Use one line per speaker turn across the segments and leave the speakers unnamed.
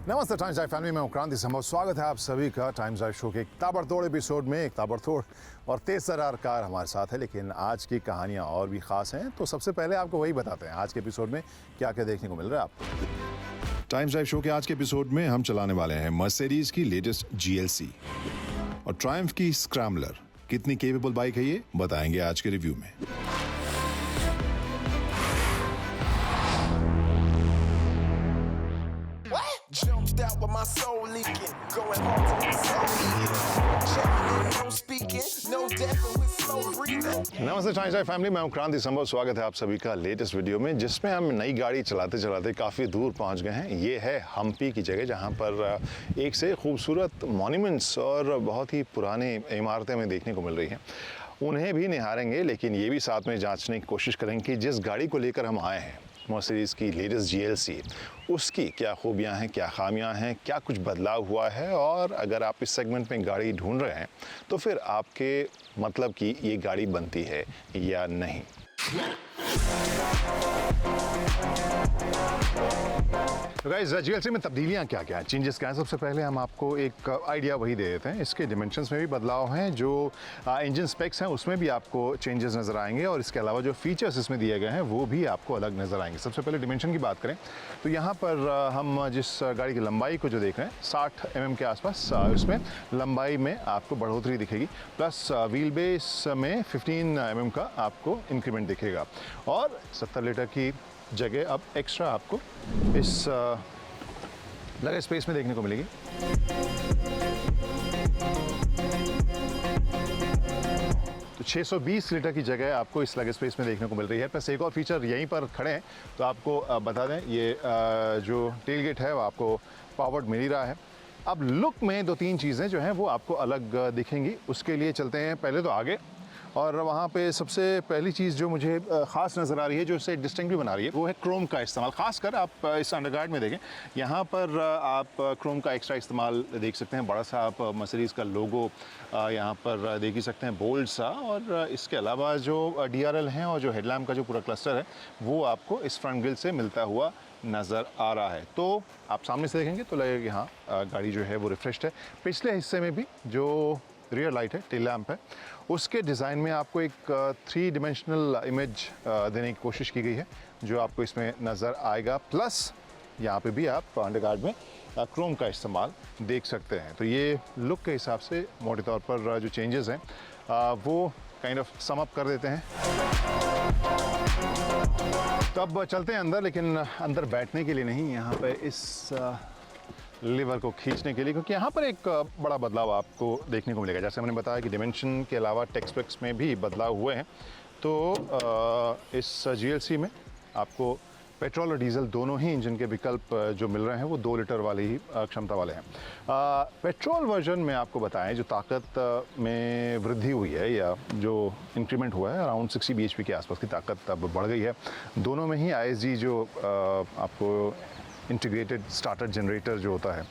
नमस्ते times live family में हूं क्रांति संभव। स्वागत है आप सभी का टाइम्स लाइव शो के एक ताबड़तोड़ एपिसोड में। एक ताबड़तोड़ और तेज तर्रार कार हमारे साथ है, लेकिन आज की कहानियां और भी खास हैं। तो सबसे पहले आपको वही बताते हैं आज के एपिसोड में क्या क्या देखने को मिल रहा है आपको। टाइम्स लाइव शो के आज के एपिसोड में हम चलाने वाले हैं मर्सिडीज की लेटेस्ट GLC और ट्रायम्फ की स्क्रैम्बलर। कितनी केपेबल बाइक है ये बताएंगे आज के रिव्यू में।
Jumped out with my soul leaking, going hard to my soul. Checking in, no speaking, no death with slow breathing.
नमस्ते टाइम्स लाइव फैमिली, मैं हूं क्रांति संभव। स्वागत है आप सभी का लेटेस्ट वीडियो में, जिसमें हम नई गाड़ी चलाते चलाते काफ़ी दूर पहुंच गए हैं। ये है हम्पी की जगह, जहां पर एक से खूबसूरत मॉन्यूमेंट्स और बहुत ही पुरानी इमारतें हमें देखने को मिल रही हैं। उन्हें भी निहारेंगे, लेकिन ये भी साथ में जांचने की कोशिश करेंगे कि जिस गाड़ी को लेकर हम आए हैं, मर्सिडीज़ की लेटेस्ट GLC, उसकी क्या खूबियां हैं, क्या खामियां हैं, क्या कुछ बदलाव हुआ है। और अगर आप इस सेगमेंट में गाड़ी ढूंढ रहे हैं तो फिर आपके मतलब की ये गाड़ी बनती है या नहीं। तो गाइस, GLC में तब्दीलियां क्या क्या हैं, चेंजेस क्या हैं। सबसे पहले हम आपको एक आइडिया वही दे देते हैं। इसके डिमेंशंस में भी बदलाव हैं, जो इंजन स्पेक्स हैं उसमें भी आपको चेंजेस नज़र आएंगे, और इसके अलावा जो फीचर्स इसमें दिए गए हैं वो भी आपको अलग नज़र आएंगे। सबसे पहले डिमेंशन की बात करें तो यहाँ पर हम जिस गाड़ी की लंबाई को जो देख रहे हैं 60 mm के आसपास, इसमें लंबाई में आपको बढ़ोतरी दिखेगी, प्लस व्हील बेस में 15 mm का आपको इंक्रीमेंट दिखेगा, और 70 लीटर की जगह अब एक्स्ट्रा आपको इस लगे स्पेस में देखने को मिलेगी। तो 620 लीटर की जगह आपको इस लगे स्पेस में देखने को मिल रही है। प्लस एक और फीचर, यहीं पर खड़े हैं तो आपको बता दें, ये जो टेल गेट है वो आपको पावर्ड मिल ही रहा है। अब लुक में दो तीन चीज़ें जो हैं वो आपको अलग दिखेंगी। उसके लिए चलते हैं पहले तो आगे, और वहाँ पे सबसे पहली चीज़ जो मुझे ख़ास नज़र आ रही है, जो इसे डिस्टिंक्टिव बना रही है, वो है क्रोम का इस्तेमाल। ख़ासकर आप इस अंडरगार्ड में देखें, यहाँ पर आप क्रोम का एक्स्ट्रा इस्तेमाल देख सकते हैं। बड़ा सा आप मर्सिडीज़ का लोगो यहाँ पर देख ही सकते हैं, बोल्ड सा। और इसके अलावा जो DRL हैं और जो हेडलैम्प का जो पूरा क्लस्टर है वो आपको इस फ्रंट ग्रिल से मिलता हुआ नज़र आ रहा है। तो आप सामने से देखेंगे तो लगेगा कि हाँ, गाड़ी जो है वो रिफ्रेश्ड है। पिछले हिस्से में भी जो रियर लाइट है, टेल लैम्प है, उसके डिज़ाइन में आपको एक 3 डिमेंशनल इमेज देने की कोशिश की गई है, जो आपको इसमें नज़र आएगा। प्लस यहाँ पे भी आप अंडरगार्ड में क्रोम का इस्तेमाल देख सकते हैं। तो ये लुक के हिसाब से मोटे तौर पर जो चेंजेस हैं वो काइंड ऑफ सम अप कर देते हैं। तो अब चलते हैं अंदर, लेकिन अंदर बैठने के लिए नहीं, यहाँ पे इस लीवर को खींचने के लिए, क्योंकि यहाँ पर एक बड़ा बदलाव आपको देखने को मिलेगा। जैसे हमने बताया कि डिमेंशन के अलावा टेक्स्ट स्पेक्स में भी बदलाव हुए हैं। तो इस GLC में आपको पेट्रोल और डीजल दोनों ही इंजन के विकल्प जो मिल रहे हैं वो 2 लीटर वाली ही क्षमता वाले हैं। पेट्रोल वर्जन में आपको बताएं, जो ताकत में वृद्धि हुई है या जो इंक्रीमेंट हुआ है, अराउंड 60 bhp के आसपास की ताकत अब बढ़ गई है। दोनों में ही ISG जो आपको इंटीग्रेटेड स्टार्टर जनरेटर जो होता है,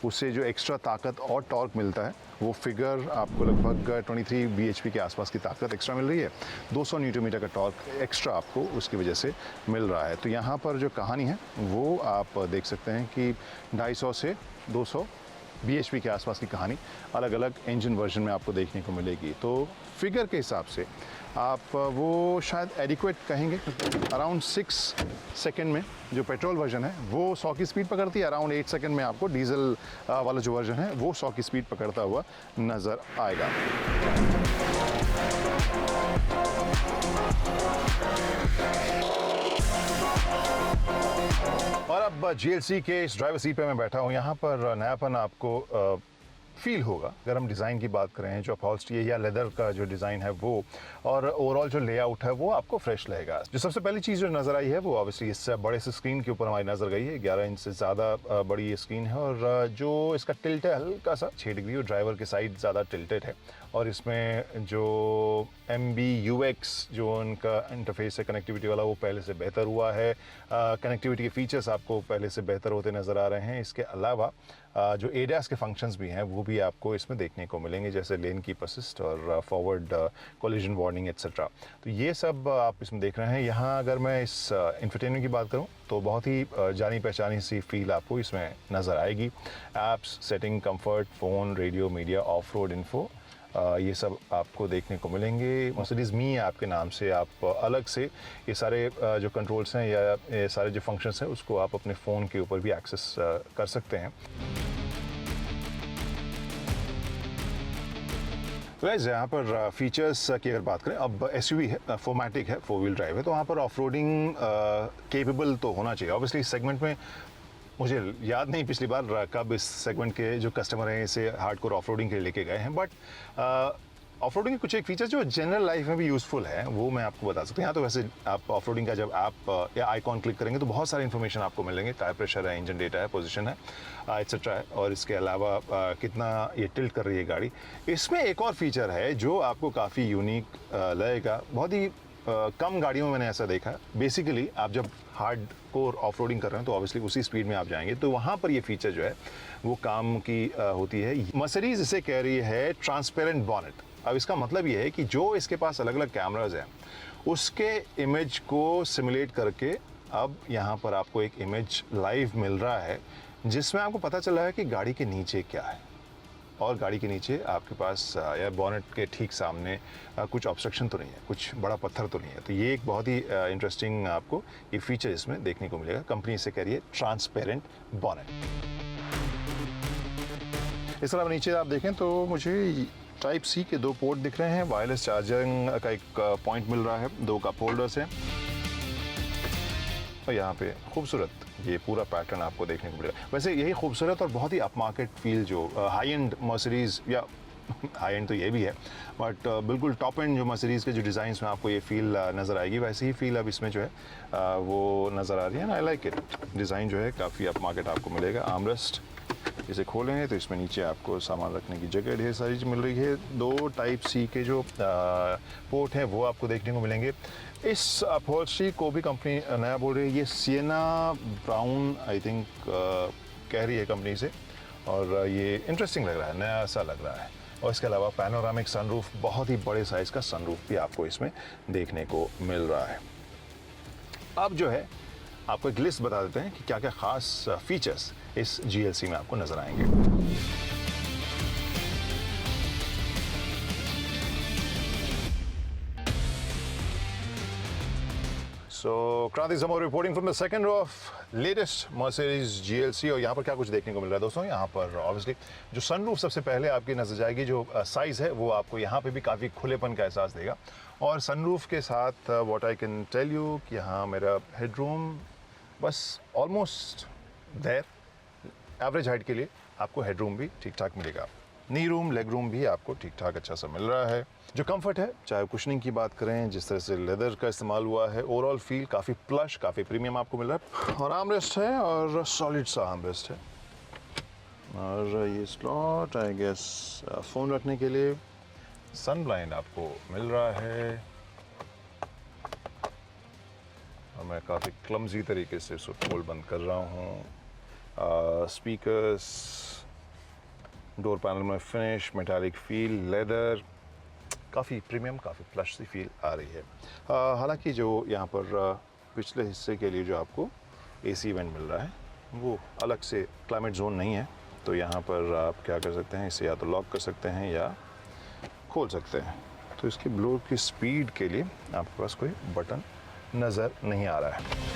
उससे जो एक्स्ट्रा ताकत और टॉर्क मिलता है, वो फिगर आपको लगभग 23 bhp के आसपास की ताकत एक्स्ट्रा मिल रही है। 200 न्यूटन का टॉर्क एक्स्ट्रा आपको उसकी वजह से मिल रहा है। तो यहाँ पर जो कहानी है वो आप देख सकते हैं कि 250 से 200 bhp के आसपास की कहानी अलग अलग इंजन वर्जन में आपको देखने को मिलेगी। तो फिगर के हिसाब से आप वो शायद एडिक्वेट कहेंगे। अराउंड 6 सेकेंड में जो पेट्रोल वर्जन है वो 100 की स्पीड पकड़ती है, अराउंड 8 सेकेंड में आपको डीजल वाला जो वर्जन है वो 100 की स्पीड पकड़ता हुआ नज़र आएगा। और अब GLC के इस ड्राइवर सीट पे मैं बैठा हूँ। यहाँ पर नयापन आपको फील होगा अगर हम डिज़ाइन की बात करें। जो अपहॉल्स्ट्री है या लेदर का जो डिज़ाइन है वो, और ओवरऑल जो लेआउट है वो आपको फ्रेश लगेगा। जो सबसे पहली चीज़ जो नज़र आई है वो ऑब्वियसली इस बड़े से स्क्रीन के ऊपर हमारी नज़र गई है। 11 इंच से ज़्यादा बड़ी ये स्क्रीन है, और जो इसका टिल्ट है हल्का सा 6 डिग्री, और ड्राइवर के साइड ज़्यादा टिल्टेड है। और इसमें जो MBUX जो उनका इंटरफेस है कनेक्टिविटी वाला, वो पहले से बेहतर हुआ है। कनेक्टिविटी के फीचर्स आपको पहले से बेहतर होते नज़र आ रहे हैं। इसके अलावा जो ADAS के फंक्शंस भी हैं वो भी भी आपको इसमें देखने को मिलेंगे, जैसे लेन कीप असिस्ट और फॉरवर्ड कोलिजन वार्निंग एट्सेट्रा। तो ये सब आप इसमें देख रहे हैं। यहाँ अगर मैं इस इंफोटेनमेंट की बात करूँ तो बहुत ही जानी पहचानी सी फील आपको इसमें नज़र आएगी। Apps, setting, comfort, phone, radio, media, of road info, ये सब आपको देखने को मिलेंगे। मर्सिडीज़ मी ऐप के नाम से आप अलग से ये सारे जो कंट्रोल्स हैं या ये सारे जो फंक्शंस हैं उसको आप अपने फ़ोन के ऊपर भी एक्सेस कर सकते हैं। तो गाइस यहाँ पर फीचर्स की अगर बात करें, अब एसयूवी है, 4मैटिक है, 4 व्हील ड्राइव है, तो वहाँ पर ऑफ रोडिंग केपेबल तो होना चाहिए। ऑब्वियसली इस सेगमेंट में मुझे याद नहीं पिछली बार कब इस सेगमेंट के जो कस्टमर हैं इसे हार्डकोर ऑफ रोडिंग के लिए लेके गए हैं, बट ऑफ रोडिंग के कुछ एक फीचर्स जो जनरल लाइफ में भी यूज़फुल है वो मैं आपको बता सकता हूँ। यहाँ तो वैसे आप ऑफ रोडिंग का जब आप या आइकॉन क्लिक करेंगे तो बहुत सारी इन्फॉर्मेशन आपको मिलेंगे। टायर प्रेशर है, इंजन डेटा है, पोजीशन है, एक्सेट्रा है, और इसके अलावा कितना ये टिल्ट कर रही है गाड़ी। इसमें एक और फीचर है जो आपको काफ़ी यूनिक लगेगा। बहुत ही कम गाड़ियों में मैंने ऐसा देखा। बेसिकली आप जब हार्ड कोर ऑफ रोडिंग कर रहे हैं तो ऑब्वियसली उसी स्पीड में आप जाएंगे, तो वहाँ पर ये फीचर जो है वो काम की होती है। मर्सिडीज़ इसे कह रही है ट्रांसपेरेंट बॉनेट। अब इसका मतलब ये है कि जो इसके पास अलग अलग कैमराज हैं उसके इमेज को सिमुलेट करके अब यहाँ पर आपको एक इमेज लाइव मिल रहा है जिसमें आपको पता चल रहा है कि गाड़ी के नीचे क्या है, और गाड़ी के नीचे आपके पास या बॉनेट के ठीक सामने कुछ ऑब्स्ट्रक्शन तो नहीं है, कुछ बड़ा पत्थर तो नहीं है। तो ये एक बहुत ही इंटरेस्टिंग आपको ये फीचर इसमें देखने को मिलेगा। कंपनी इसे कह रही है ट्रांसपेरेंट बॉनेट। इस तरह नीचे आप देखें तो मुझे टाइप सी के 2 पोर्ट दिख रहे हैं, वायरलेस चार्जिंग का एक पॉइंट मिल रहा है, 2 कप होल्डर्स हैं, और यहाँ पे खूबसूरत ये पूरा पैटर्न आपको देखने को मिलेगा। वैसे यही खूबसूरत और बहुत ही अपमार्केट फील जो हाई एंड मर्सिडीज़, या हाई एंड तो ये भी है, बट बिल्कुल टॉप एंड जो मर्सिडीज़ के जो डिज़ाइंस में आपको ये फील नज़र आएगी, वैसे ही फील अब इसमें जो है वो नज़र आ रही है। I like it. डिज़ाइन जो है काफ़ी अपमार्केट आपको मिलेगा। आर्मरेस्ट इसे खोलेंगे तो इसमें नीचे आपको सामान रखने की जगह ढेर सारी चीज़ मिल रही है। 2 टाइप सी के जो पोर्ट हैं वो आपको देखने को मिलेंगे। इस अपहोल्स्ट्री को भी कंपनी नया बोल रही है, ये सिएना ब्राउन आई थिंक कह रही है कंपनी से, और ये इंटरेस्टिंग लग रहा है, नया सा लग रहा है। और इसके अलावा पैनोरामिक सनरूफ, बहुत ही बड़े साइज़ का सनरूफ भी आपको इसमें देखने को मिल रहा है। अब जो है आपको एक लिस्ट बता देते हैं कि क्या क्या ख़ास फीचर्स इस GLC में आपको नज़र आएंगे। So, क्रांति समो reporting from the second row of latest Mercedes GLC। और यहाँ पर क्या कुछ देखने को मिल रहा है दोस्तों, यहाँ पर ऑब्वियसली जो सनरूफ सबसे पहले आपकी नजर जाएगी, जो साइज़ है वो आपको यहाँ पे भी काफ़ी खुलेपन का एहसास देगा। और सनरूफ के साथ what I can tell you कि यहाँ मेरा हेडरूम बस ऑलमोस्ट देयर, एवरेज हाइट के लिए आपको हेडरूम भी ठीक ठाक मिलेगा। नी रूम, लेग रूम भी आपको ठीक ठाक अच्छा सा मिल रहा है। जो कंफर्ट है, चाहे कुशनिंग की बात करें, जिस तरह से लेदर का इस्तेमाल हुआ है, ओवरऑल फील काफ़ी प्लश, काफ़ी प्रीमियम आपको मिल रहा है। और आर्मरेस्ट है, और सॉलिड सा आर्मरेस्ट है, और ये स्लॉट आई गेस फ़ोन रखने के लिए। सन ब्लाइंड आपको मिल रहा है, और मैं काफ़ी क्लमजी तरीके से इसको खोल बंद कर रहा हूँ। स्पीकर्स, डोर पैनल में फिनिश, मेटालिक फील, लेदर, काफ़ी प्रीमियम, काफ़ी प्लश सी फील आ रही है। हालांकि जो यहाँ पर पिछले हिस्से के लिए जो आपको AC वेंट मिल रहा है वो अलग से क्लाइमेट जोन नहीं है, तो यहाँ पर आप क्या कर सकते हैं, इसे या तो लॉक कर सकते हैं या खोल सकते हैं। तो इसके ब्लोअर की स्पीड के लिए आपके पास कोई बटन नज़र नहीं आ रहा है।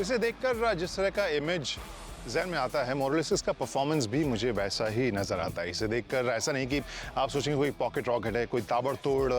इसे देखकर जिस तरह का इमेज ज़हन में आता है, मोरलेस इसका परफॉर्मेंस भी मुझे वैसा ही नज़र आता है। इसे देखकर ऐसा नहीं कि आप सोचेंगे कोई पॉकेट रॉकेट है, कोई ताबड़तोड़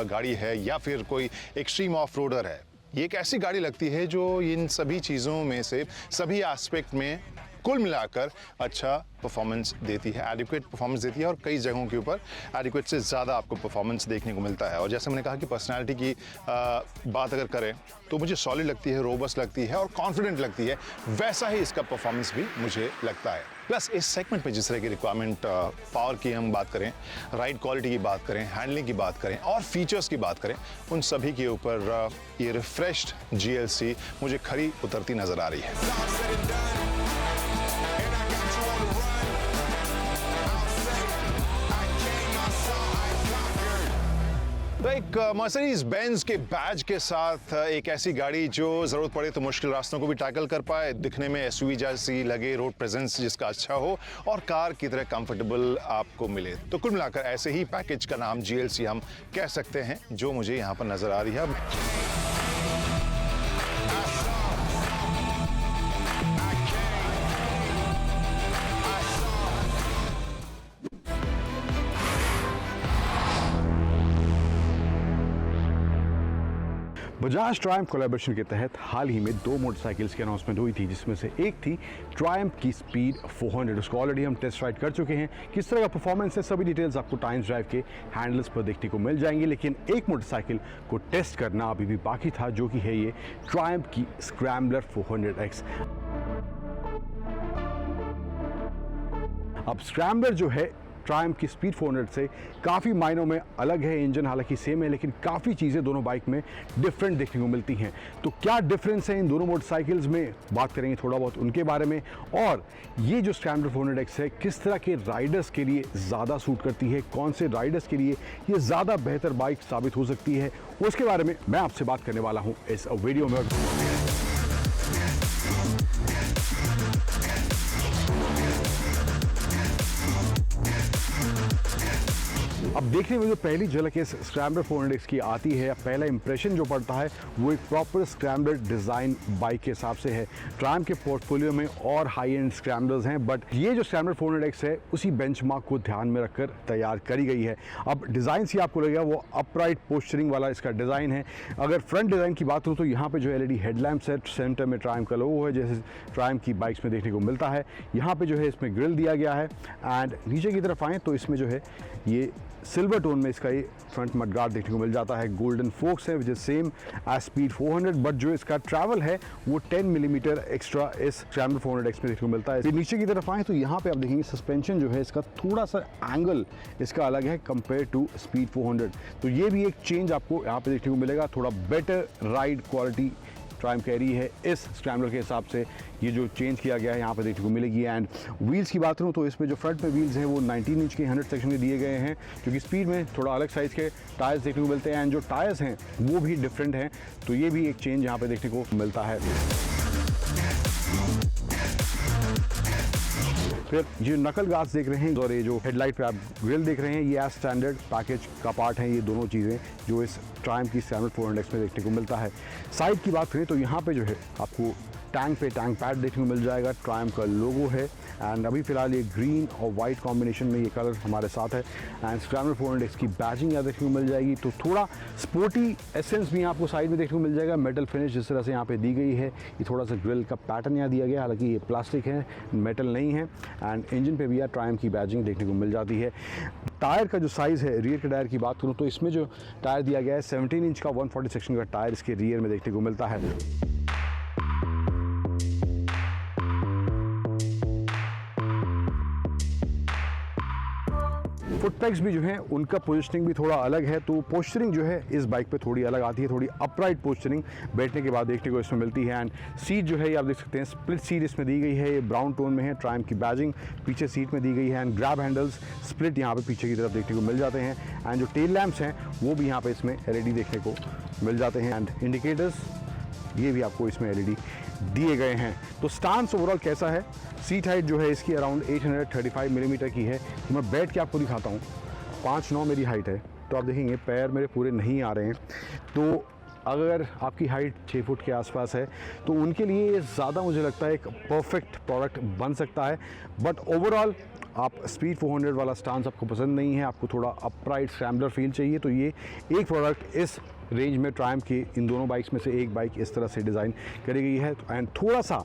गाड़ी है, या फिर कोई एक्सट्रीम ऑफ रोडर है। ये एक ऐसी गाड़ी लगती है जो इन सभी चीज़ों में से सभी एस्पेक्ट में कुल मिलाकर अच्छा परफॉर्मेंस देती है, एडिक्वेट परफॉर्मेंस देती है और कई जगहों के ऊपर एडिक्वेट से ज़्यादा आपको परफॉर्मेंस देखने को मिलता है। और जैसे मैंने कहा कि पर्सनालिटी की बात अगर करें तो मुझे सॉलिड लगती है, रोबस्ट लगती है और कॉन्फिडेंट लगती है, वैसा ही इसका परफॉर्मेंस भी मुझे लगता है। प्लस इस सेगमेंट में जिस तरह की रिक्वायरमेंट पावर की हम बात करें, राइड क्वालिटी की बात करें, हैंडलिंग की बात करें और फीचर्स की बात करें, उन सभी के ऊपर ये रिफ्रेश्ड GLC मुझे खरी उतरती नज़र आ रही है।
It's all said and done, and I got you on the run. I'll say, I came, I saw, I conquered.
तो एक मर्सिडीज बेंज के बैज के साथ एक ऐसी गाड़ी जो ज़रूरत पड़े तो मुश्किल रास्तों को भी टैकल कर पाए, दिखने में SUV जैसी लगे, रोड प्रेजेंस जिसका अच्छा हो और कार की तरह कंफर्टेबल आपको मिले। तो कुल मिलाकर ऐसे ही पैकेज का नाम GLC हम कह सकते हैं, जो मुझे यहाँ पर नज़र आ रही है।
बजाज ट्रायम्फ कोलैबोरेशन के तहत हाल ही में 2 मोटरसाइकिल्स की अनाउंसमेंट हुई थी, जिसमें से एक थी ट्रायम्फ की स्पीड 400। उसको ऑलरेडी हम टेस्ट राइड कर चुके हैं। किस तरह का परफॉर्मेंस है, सभी डिटेल्स आपको टाइम्स ड्राइव के हैंडल्स पर देखने को मिल जाएंगी। लेकिन एक मोटरसाइकिल को टेस्ट करना अभी भी बाकी था, जो कि है ये ट्रायम्फ की स्क्रैम्बलर 400X। अब स्क्रैम्बलर जो है ट्रायम्फ की स्पीड 400 से काफ़ी मायनों में अलग है। इंजन हालांकि सेम है, लेकिन काफ़ी चीज़ें दोनों बाइक में डिफरेंट देखने को मिलती हैं। तो क्या डिफरेंस है इन दोनों मोटरसाइकिल्स में, बात करेंगे थोड़ा बहुत उनके बारे में। और ये जो स्क्रैम्बलर 400X है, किस तरह के राइडर्स के लिए ज़्यादा सूट करती है, कौन से राइडर्स के लिए ये ज़्यादा बेहतर बाइक साबित हो सकती है, उसके बारे में मैं आपसे बात करने वाला हूँ इस वीडियो में। अब देखने में जो पहली झलक इस स्क्रैम्बलर 400X की आती है, पहला इंप्रेशन जो पड़ता है वो एक प्रॉपर स्क्रैम्बलर डिज़ाइन बाइक के हिसाब से है। ट्रायम्फ के पोर्टफोलियो में और हाई एंड स्क्रैम्बलर्स हैं, बट ये जो स्क्रैम्बलर 400X है उसी बेंचमार्क को ध्यान में रखकर तैयार करी गई है। अब डिज़ाइन से आपको लगेगा वो अपराइट पोस्चरिंग वाला इसका डिज़ाइन है। अगर फ्रंट डिज़ाइन की बात करूँ तो यहाँ पर जो LED हेडलैम्प्स है, सेंटर में ट्रायम्फ का लोगो है, जैसे ट्रायम्फ की बाइक्स में देखने को मिलता है। यहाँ पर जो है इसमें ग्रिल दिया गया है। एंड नीचे की तरफ आएँ तो इसमें जो है ये सिल्वर टोन में इसका ये फ्रंट मडगार्ड देखने को मिल जाता है। गोल्डन फोक्स है which is same as speed 400, but जो इसका ट्रैवल है वो 10 मिलीमीटर एक्स्ट्रा इस स्क्रैम्बलर 400X में देखने को मिलता है। फिर नीचे की तरफ आए तो यहाँ पे आप देखेंगे सस्पेंशन जो है इसका थोड़ा सा एंगल इसका अलग है कंपेयर टू स्पीड 400। तो ये भी एक चेंज आपको यहाँ पे देखने को मिलेगा। थोड़ा बेटर राइड क्वालिटी ट्रायम्फ कह रही है इस स्क्रैम्बलर के हिसाब से, ये जो चेंज किया गया है यहाँ पर देखने को मिलेगी। एंड व्हील्स की बात करूँ तो इसमें जो फ्रंट में व्हील्स हैं वो 19 इंच के 100 सेक्शन के दिए गए हैं, क्योंकि स्पीड में थोड़ा अलग साइज़ के टायर्स देखने को मिलते हैं। एंड जो टायर्स हैं वो भी डिफरेंट हैं, तो ये भी एक चेंज यहाँ पर देखने को मिलता है। फिर ये नकल गार्ड्स देख रहे हैं और ये जो हेडलाइट पे आप ग्रिल देख रहे हैं, ये एज स्टैंडर्ड पैकेज का पार्ट है। ये दोनों चीज़ें जो इस ट्रायम्फ की स्क्रैम्बलर 400X में देखने को मिलता है। साइड की बात करें तो यहाँ पे जो है आपको टैंक पे टैंक पैड देखने को मिल जाएगा, ट्रायम्फ का लोगो है। एंड अभी फिलहाल ये ग्रीन और वाइट कॉम्बिनेशन में ये कलर हमारे साथ है। एंड स्क्रैम्बलर 400X की बैजिंग यहाँ देखने को मिल जाएगी, तो थोड़ा स्पोर्टी एसेंस भी आपको साइड में देखने को मिल जाएगा। मेटल फिनिश जिस तरह से यहाँ पे दी गई है, ये थोड़ा सा ग्रिल का पैटर्न यहाँ दिया गया, हालांकि ये प्लास्टिक है, मेटल नहीं है। एंड इंजन पे भी यार ट्रायम्फ की बैजिंग देखने को मिल जाती है। टायर का जो साइज़ है, रियर के टायर की बात करूँ तो इसमें जो टायर दिया गया है 17 इंच का 140 सेक्शन का टायर इसके रियर में देखने को मिलता है। फुटपैक्स भी जो है उनका पोजिशनिंग भी थोड़ा अलग है, तो पोस्चरिंग जो है इस बाइक पे थोड़ी अलग आती है, थोड़ी अपराइट पोस्चरिंग बैठने के बाद देखने को इसमें मिलती है। एंड सीट जो है ये आप देख सकते हैं स्प्लिट सीट इसमें दी गई है, ये ब्राउन टोन में है। ट्रायम्फ की बैजिंग पीछे सीट में दी गई है। एंड ग्रैब हैंडल्स स्प्लिट यहाँ पे पीछे की तरफ देखने को मिल जाते हैं। एंड जो टेल लैम्प्स हैं वो भी यहाँ पे इसमें LED देखने को मिल जाते हैं। एंड इंडिकेटर्स ये भी आपको इसमें LED दिए गए हैं। तो स्टांस ओवरऑल कैसा है, सीट हाइट जो है इसकी अराउंड 835 मिलीमीटर की है। तो मैं बैठ के आपको दिखाता हूँ, 5'9" मेरी हाइट है, तो आप देखेंगे पैर मेरे पूरे नहीं आ रहे हैं। तो अगर आपकी हाइट 6 फुट के आसपास है तो उनके लिए ये ज़्यादा मुझे लगता है एक परफेक्ट प्रोडक्ट बन सकता है। बट ओवरऑल आप स्पीड 400 वाला स्टांस आपको पसंद नहीं है, आपको थोड़ा अपराइट स्क्रैम्बलर फील चाहिए, तो ये एक प्रोडक्ट इस रेंज में ट्रायम्फ की इन दोनों बाइक्स में से एक बाइक इस तरह से डिज़ाइन करी गई है। एंड थोड़ा सा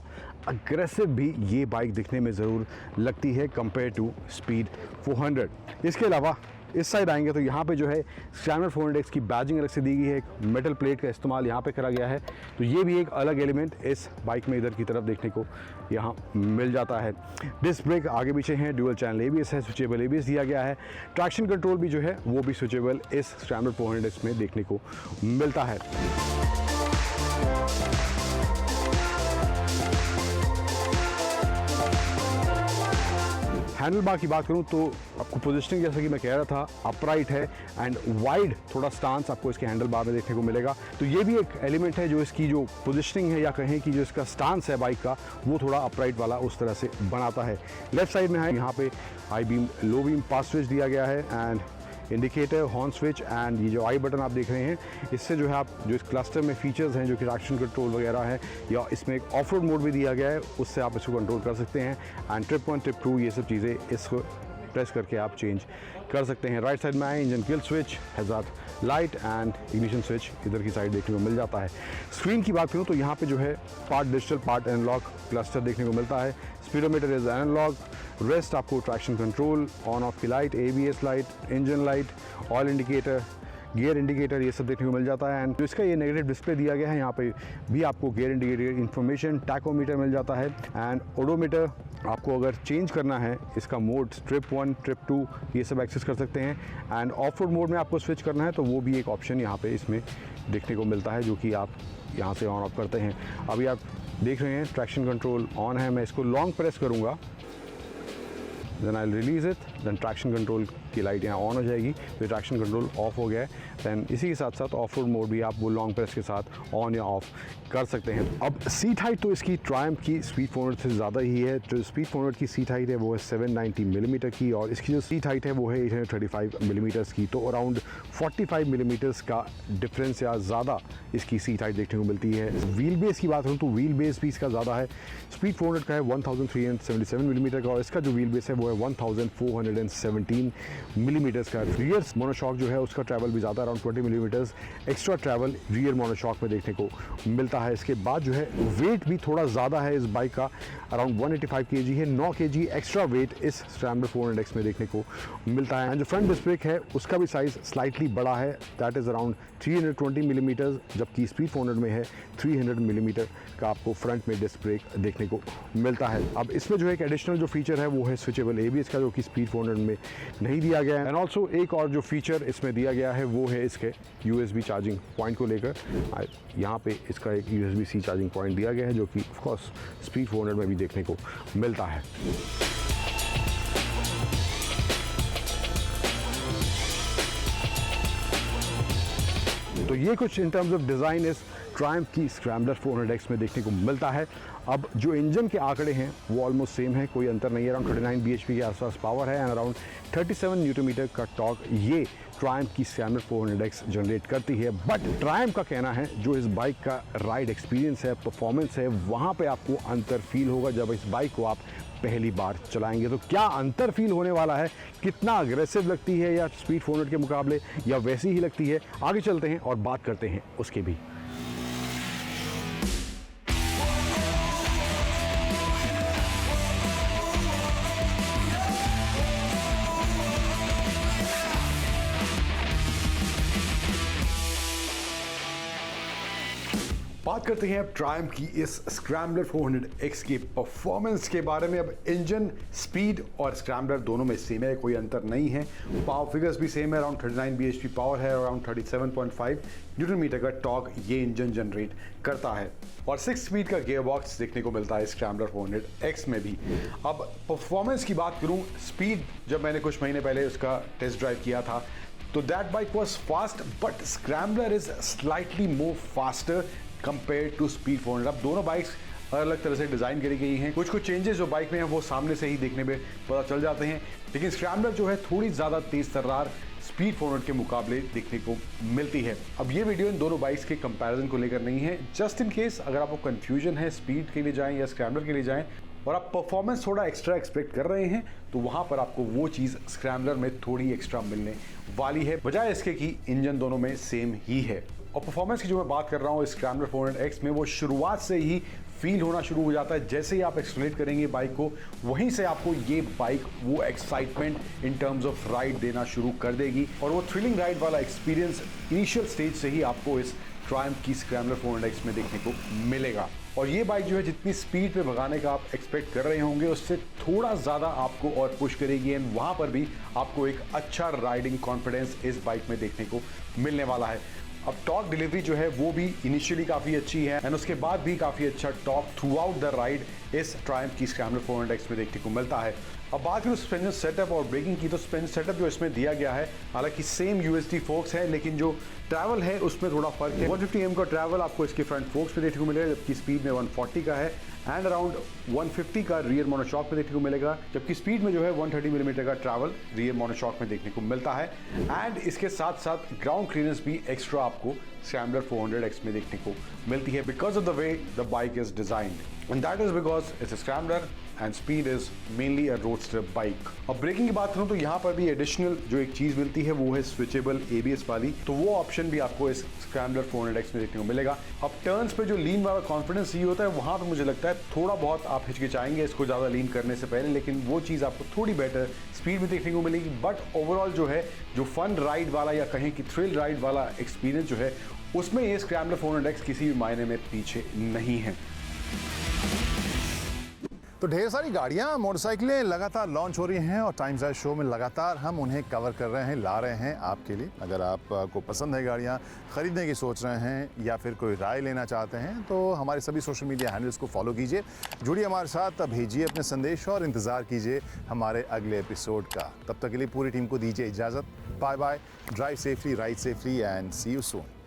अग्रेसिव भी ये बाइक दिखने में ज़रूर लगती है कंपेयर टू स्पीड 400। इसके अलावा इस साइड आएंगे तो यहाँ पे जो है स्क्रैम्बलर 400X की बैजिंग अलग से दी गई है, एक मेटल प्लेट का इस्तेमाल यहाँ पे करा गया है, तो ये भी एक अलग एलिमेंट इस बाइक में इधर की तरफ देखने को यहाँ मिल जाता है। डिस्क ब्रेक आगे पीछे हैं, ड्यूअल चैनल ABS है, स्विचेबल ABS दिया गया है। ट्रैक्शन कंट्रोल भी जो है वो भी स्विचेबल इस स्क्रैम्बलर 400X में देखने को मिलता है। हैंडल बार की बात करूं तो आपको पोजिशनिंग जैसा कि मैं कह रहा था अपराइट है एंड वाइड थोड़ा स्टांस आपको इसके हैंडल बार में देखने को मिलेगा, तो ये भी एक एलिमेंट है जो इसकी जो पोजिशनिंग है या कहें कि जो इसका स्टांस है बाइक का वो थोड़ा अपराइट वाला उस तरह से बनाता है। लेफ्ट साइड में है यहाँ पे हाई बीम लो बीम पास स्विच दिया गया है and indicator, horn switch and ये जो आई बटन आप देख रहे हैं, इससे जो है आप जो इस क्लस्टर में फीचर्स हैं जो कि ट्रैक्शन कंट्रोल वगैरह है या इसमें एक ऑफ रोड मोड भी दिया गया है, उससे आप इसको कंट्रोल कर सकते हैं। एंड ट्रिप 1 ट्रिप 2 ये सब चीज़ें इसको प्रेस करके आप चेंज कर सकते हैं। राइट साइड में आए engine kill switch, hazard light and ignition switch इधर की साइड देखने को मिल जाता है। स्क्रीन की बात करूँ तो यहाँ पे जो है part digital part analog cluster देखने को मिलता है। स्पीडोमीटर इज एनालॉग, रेस्ट आपको ट्रैक्शन कंट्रोल, ऑन ऑफ की light, ABS light, engine light, oil indicator, gear indicator ये सब देखने को मिल जाता है। एंड जो इसका ये नेगेटिव डिस्प्ले दिया गया है यहाँ पे भी आपको गियर इंडिकेटर इन्फॉर्मेशन, टैकोमीटर मिल जाता है एंड ओडोमीटर आपको अगर चेंज करना है इसका मोड ट्रिप 1 ट्रिप 2 ये सब एक्सेस कर सकते हैं। एंड ऑफ रोड मोड में आपको स्विच करना है तो वो भी एक ऑप्शन यहाँ पे इसमें देखने को मिलता है जो कि आप यहाँ से ऑन ऑफ करते हैं। अभी आप देख रहे हैं ट्रैक्शन कंट्रोल ऑन है, मैं इसको लॉन्ग प्रेस करूँगा then I release it, then traction control की लाइट यहाँ ऑन हो जाएगी, तो ट्रैक्शन कंट्रोल ऑफ हो गया है। दैन इसी के साथ साथ ऑफ रोड मोड भी आप वो लॉन्ग प्रेस के साथ ऑन या ऑफ कर सकते हैं। अब सीट हाइट तो इसकी ट्रायम्फ की स्पीड 400 से ज़्यादा ही है। जो स्पीड 400 की सीट हाइट है वो है 790 मिलीमीटर की और इसकी जो सीट हाइट है वो है 835 मिलीमीटर्स की, तो अराउंड 45 मिलीमीटर्स का डिफरेंस या ज़्यादा इसकी सीट हाइट देखने को मिलती है। व्हील बेस की बात करूँ तो व्हील बेस भी इसका ज़्यादा है। स्पीड 400 का है 1377 मिलीमीटर का और इसका जो व्हील बेस है वो है 1417 मिलीमीटर्स का। रियर मोनोशॉक जो है उसका ट्रैवल भी ज़्यादा, around 20 millimetres extra travel rear monoshock में देखने को मिलता है। इसके बाद जो है वेट भी थोड़ा ज़्यादा है इस बाइक का, अराउंड 185 kg है, 9 kg एक्स्ट्रा वेट इस स्क्रैम्बलर 400X में देखने को मिलता है। जो फ्रंट डिस्क ब्रेक है उसका भी साइज़ स्लाइटली बड़ा है, दैट इज़ अराउंड 320 मिलीमीटर्स, जबकि स्पीड 400 में है 300 मिलीमीटर का आपको फ्रंट में डिस्क ब्रेक देखने को मिलता है। अब इसमें जो एक एडिशनल जो फीचर है वो है स्विचेबल ABS का, जो कि स्पीड 400 में नहीं दिया गया है। एंड ऑल्सो एक और जो फीचर इसमें दिया गया है वो है इसके USB चार्जिंग पॉइंट को लेकर। यहाँ पे इसका एक USB-C चार्जिंग पॉइंट दिया गया है जो कि ऑफकोर्स स्पीड 400 में भी देखने को मिलता है। तो ये कुछ इन टर्म्स ऑफ डिज़ाइन इस ट्रायम्फ की स्क्रैम्बलर 400X में देखने को मिलता है। अब जो इंजन के आंकड़े हैं वो ऑलमोस्ट सेम है, कोई अंतर नहीं है। अराउंड 39 bhp के आसपास पावर है एंड अराउंड 37 न्यूटन मीटर का टॉर्क ये ट्रायम्फ की स्क्रैम्बलर 400X जनरेट करती है। बट ट्रायम्फ का कहना है जो इस बाइक का राइड एक्सपीरियंस है, परफॉर्मेंस है, वहाँ पे आपको अंतर फील होगा जब इस बाइक को आप पहली बार चलाएंगे। तो क्या अंतर फील होने वाला है, कितना अग्रेसिव लगती है या स्पीड 400 के मुकाबले या वैसी ही लगती है, आगे चलते हैं और बात करते हैं उसके भी। बात करते हैं अब ट्रायम्फ की इस स्क्रैम्बलर 400X की परफॉर्मेंस के बारे में। अब इंजन स्पीड और स्क्रैम्बलर दोनों में सेम है, कोई अंतर नहीं है। पावर फिगर्स भी सेम है, अराउंड 39 bhp पावर है, अराउंड 37.5 न्यूटन मीटर का टॉर्क ये इंजन जनरेट करता है और 6 स्पीड का गियर बॉक्स देखने को मिलता है स्क्रैम्बलर 400X में भी। अब परफॉर्मेंस की बात करूँ, स्पीड जब मैंने कुछ महीने पहले उसका टेस्ट ड्राइव किया था तो that bike was fast, but scrambler is slightly more faster compare to speed 400। अब दोनों बाइक्स अलग अलग तरह से डिज़ाइन करी गई हैं, कुछ चेंजेस जो बाइक में हैं वो सामने से ही देखने में पता चल जाते हैं, लेकिन स्क्रैम्बलर जो है थोड़ी ज़्यादा तेज़ तर्रार स्पीड 400 के मुकाबले देखने को मिलती है। अब ये वीडियो इन दोनों बाइक्स के कंपैरिजन को लेकर नहीं है, जस्ट इन केस अगर आपको कंफ्यूजन है स्पीड के लिए जाएं या स्क्रैम्बलर के लिए जाएं और आप परफॉर्मेंस थोड़ा एक्स्ट्रा एक्सपेक्ट कर रहे हैं तो वहां पर आपको वो चीज़ स्क्रैम्बलर में थोड़ी एक्स्ट्रा मिलने वाली है, बजाय इसके कि इंजन दोनों में सेम ही है। और परफॉर्मेंस की जो मैं बात कर रहा हूँ स्क्रैम्बलर 400X में, वो शुरुआत से ही फील होना शुरू हो जाता है। जैसे ही आप एक्सप्लेट करेंगे बाइक को, वहीं से आपको ये बाइक वो excitement in terms of ride देना शुरू कर देगी और वो थ्रिलिंग राइड वाला एक्सपीरियंस इनिशियल स्टेज से ही आपको इस ट्रायम्फ की स्क्रैम्बलर 400X में देखने को मिलेगा। और ये बाइक जो है जितनी स्पीड पे भगाने का आप एक्सपेक्ट कर रहे होंगे उससे थोड़ा ज़्यादा आपको और पुश करेगी एंड वहाँ पर भी आपको एक अच्छा राइडिंग कॉन्फिडेंस इस बाइक में देखने को मिलने वाला है। अब टॉर्क डिलीवरी जो है वो भी इनिशियली काफ़ी अच्छी है एंड उसके बाद भी काफ़ी अच्छा torque through out the ride इस ट्रायम्फ की स्क्रैम्बलर 400X में देखने को मिलता है। अब बात करूँ सस्पेंशन सेटअप और ब्रेकिंग की, तो सस्पेंशन सेटअप जो इसमें दिया गया है हालांकि सेम यूएसडी फोक्स है, लेकिन जो ट्रैवल है उसमें थोड़ा फर्क है। 150 एम का ट्रैवल आपको इसके फ्रंट फोक्स पे देखने को मिलेगा, जबकि स्पीड में 140 का है एंड अराउंड 150 का रियर मोनोशॉक में देखने को मिलेगा, जबकि स्पीड में जो है 130 मिलीमीटर का ट्रैवल रियर मोनोशॉक में देखने को मिलता है। एंड इसके साथ साथ ग्राउंड क्लियरेंस भी एक्स्ट्रा आपको स्क्रैम्बलर 400X में देखने को मिलती है because of the way the bike is designed and that is because it's a scrambler and speed is mainly a roadster bike. अब ब्रेकिंग की बात करूं तो यहाँ पर भी एडिशनल जो एक चीज़ मिलती है वो है स्विचेबल ABS वाली, तो वो ऑप्शन भी आपको इस स्क्रैम्बलर 400X में देखने को मिलेगा। अब टर्न्स पे जो लीन वाला कॉन्फिडेंस चाहिए होता है वहाँ पर मुझे लगता है थोड़ा बहुत आप हिचकिचाएंगे इसको ज़्यादा लीन करने से पहले, लेकिन वो चीज़ आपको थोड़ी बेटर स्पीड में देखने को मिलेगी। बट ओवरऑल जो है जो फन राइड वाला या कहें कि थ्रिल राइड वाला एक्सपीरियंस जो है उसमें ये स्क्रैम्बलर 400X किसी भी मायने में पीछे नहीं है।
तो ढेर सारी गाड़ियाँ मोटरसाइकिलें लगातार लॉन्च हो रही हैं और टाइम्स आर शो में लगातार हम उन्हें कवर कर रहे हैं, ला रहे हैं आपके लिए। अगर आपको पसंद है गाड़ियाँ ख़रीदने की सोच रहे हैं या फिर कोई राय लेना चाहते हैं तो हमारे सभी सोशल मीडिया हैंडल्स को फॉलो कीजिए, जुड़िए हमारे साथ, भेजिए अपने संदेश और इंतज़ार कीजिए हमारे अगले एपिसोड का। तब तक के लिए पूरी टीम को दीजिए इजाज़त। Bye bye, drive safely, ride safely and see you soon.